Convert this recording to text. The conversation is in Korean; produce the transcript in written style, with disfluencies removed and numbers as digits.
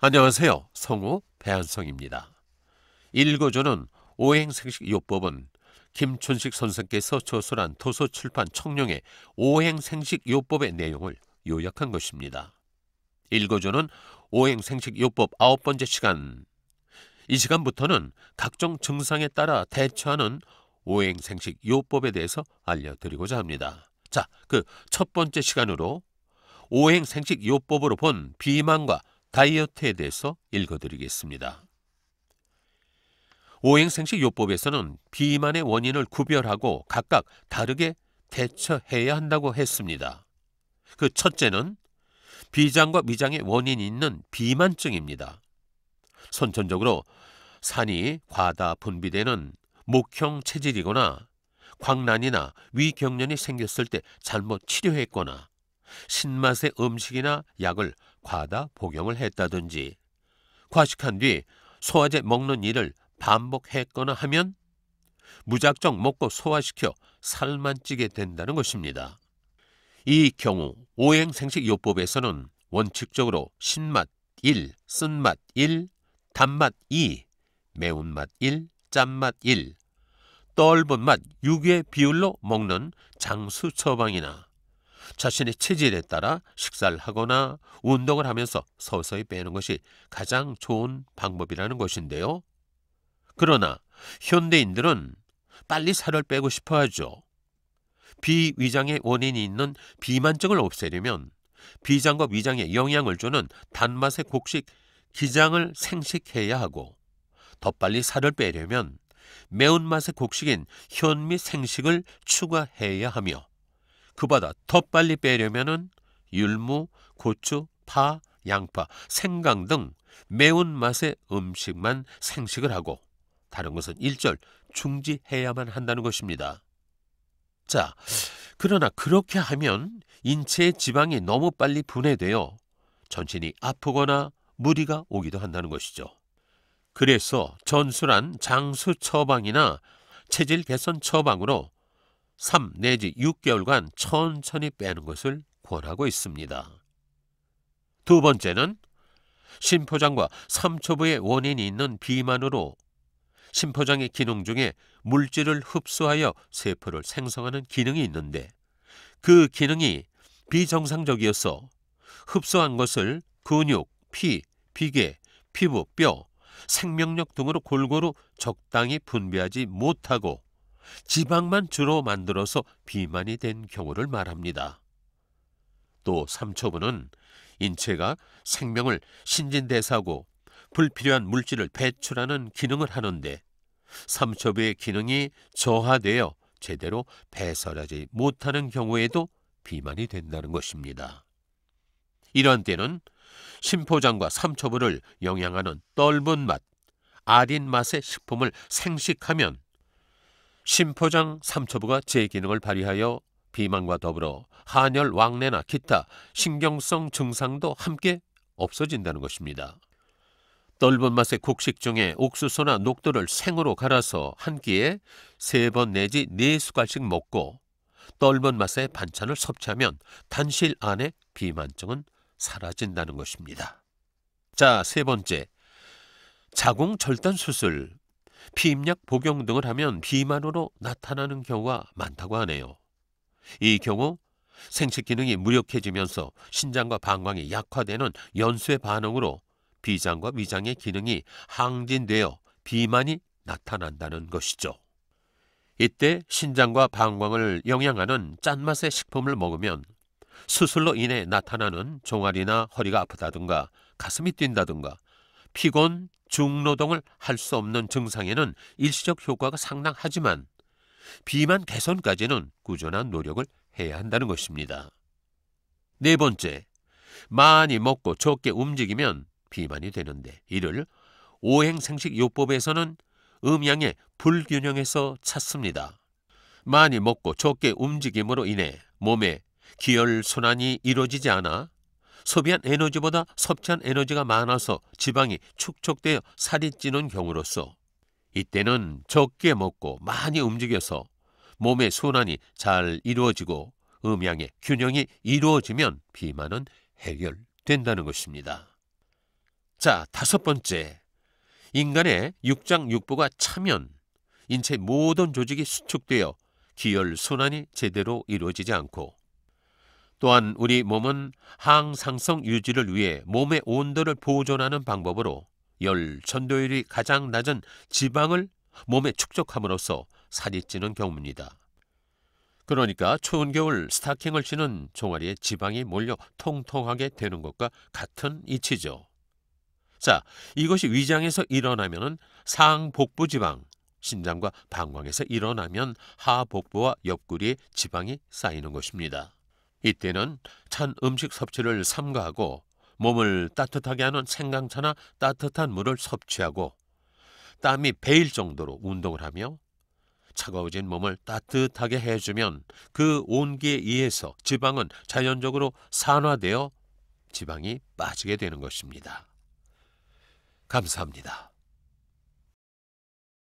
안녕하세요. 성우 배한성입니다. 일거조는 오행생식요법은 김춘식 선생께서 저술한 도서출판 청룡의 오행생식요법의 내용을 요약한 것입니다. 일거조는 오행생식요법 9번째 시간. 이 시간부터는 각종 증상에 따라 대처하는 오행생식요법에 대해서 알려드리고자 합니다. 자, 그 첫 번째 시간으로 오행생식요법으로 본 비만과 다이어트에 대해서 읽어드리겠습니다. 오행생식요법에서는 비만의 원인을 구별하고 각각 다르게 대처해야 한다고 했습니다. 그 첫째는 비장과 위장의 원인이 있는 비만증입니다. 선천적으로 산이 과다 분비되는 목형 체질이거나 광란이나 위경련이 생겼을 때 잘못 치료했거나 신맛의 음식이나 약을 과다 복용을 했다든지 과식한 뒤 소화제 먹는 일을 반복했거나 하면 무작정 먹고 소화시켜 살만 찌게 된다는 것입니다. 이 경우 오행생식요법에서는 원칙적으로 신맛 1, 쓴맛 1, 단맛 2, 매운맛 1, 짠맛 1, 떫은 맛 6의 비율로 먹는 장수 처방이나 자신의 체질에 따라 식사를 하거나 운동을 하면서 서서히 빼는 것이 가장 좋은 방법이라는 것인데요. 그러나 현대인들은 빨리 살을 빼고 싶어 하죠. 비위장의 원인이 있는 비만증을 없애려면 비장과 위장에 영향을 주는 단맛의 곡식 기장을 생식해야 하고, 더 빨리 살을 빼려면 매운맛의 곡식인 현미 생식을 추가해야 하며, 그보다 더 빨리 빼려면 율무, 고추, 파, 양파, 생강 등 매운맛의 음식만 생식을 하고 다른 것은 일절 중지해야만 한다는 것입니다. 자, 그러나 그렇게 하면 인체의 지방이 너무 빨리 분해되어 전신이 아프거나 무리가 오기도 한다는 것이죠. 그래서 전술한 장수 처방이나 체질 개선 처방으로 3 내지 6개월간 천천히 빼는 것을 권하고 있습니다. 두 번째는 심포장과 삼초부의 원인이 있는 비만으로 심포장의 기능 중에 물질을 흡수하여 세포를 생성하는 기능이 있는데, 그 기능이 비정상적이어서 흡수한 것을 근육, 피, 비계, 피부, 뼈, 생명력 등으로 골고루 적당히 분비하지 못하고 지방만 주로 만들어서 비만이 된 경우를 말합니다. 또 삼초부는 인체가 생명을 신진대사하고 불필요한 물질을 배출하는 기능을 하는데, 삼초부의 기능이 저하되어 제대로 배설하지 못하는 경우에도 비만이 된다는 것입니다. 이러한 때는 심포장과 삼초부를 영양하는 떫은 맛, 아린 맛의 식품을 생식하면 심포장, 삼초부가 제 기능을 발휘하여 비만과 더불어 한열, 왕래나 기타 신경성 증상도 함께 없어진다는 것입니다. 떫은 맛의 곡식 중에 옥수수나 녹두를 생으로 갈아서 한 끼에 3번 내지 4숟갈씩 먹고 떫은 맛의 반찬을 섭취하면 단시일 안에 비만증은 사라진다는 것입니다. 자, 세 번째, 자궁절단 수술, 피임약 복용 등을 하면 비만으로 나타나는 경우가 많다고 하네요. 이 경우 생식 기능이 무력해지면서 신장과 방광이 약화되는 연쇄 반응으로 비장과 위장의 기능이 항진되어 비만이 나타난다는 것이죠. 이때 신장과 방광을 영양하는 짠맛의 식품을 먹으면 수술로 인해 나타나는 종아리나 허리가 아프다든가 가슴이 뛴다든가 피곤, 중노동을 할 수 없는 증상에는 일시적 효과가 상당하지만 비만 개선까지는 꾸준한 노력을 해야 한다는 것입니다. 네 번째, 많이 먹고 적게 움직이면 비만이 되는데, 이를 오행생식요법에서는 음양의 불균형에서 찾습니다. 많이 먹고 적게 움직임으로 인해 몸에 기혈순환이 이루어지지 않아 소비한 에너지보다 섭취한 에너지가 많아서 지방이 축적되어 살이 찌는 경우로서, 이때는 적게 먹고 많이 움직여서 몸의 순환이 잘 이루어지고 음양의 균형이 이루어지면 비만은 해결된다는 것입니다. 자, 다섯 번째. 인간의 육장육부가 차면 인체 모든 조직이 수축되어 기혈순환이 제대로 이루어지지 않고, 또한 우리 몸은 항상성 유지를 위해 몸의 온도를 보존하는 방법으로 열 전도율이 가장 낮은 지방을 몸에 축적함으로써 살이 찌는 경우입니다. 그러니까 추운 겨울 스타킹을 신은 종아리에 지방이 몰려 통통하게 되는 것과 같은 이치죠. 자, 이것이 위장에서 일어나면 상복부 지방, 신장과 방광에서 일어나면 하복부와 옆구리에 지방이 쌓이는 것입니다. 이때는 찬 음식 섭취를 삼가하고 몸을 따뜻하게 하는 생강차나 따뜻한 물을 섭취하고 땀이 배일 정도로 운동을 하며 차가워진 몸을 따뜻하게 해주면 그 온기에 의해서 지방은 자연적으로 산화되어 지방이 빠지게 되는 것입니다. 감사합니다.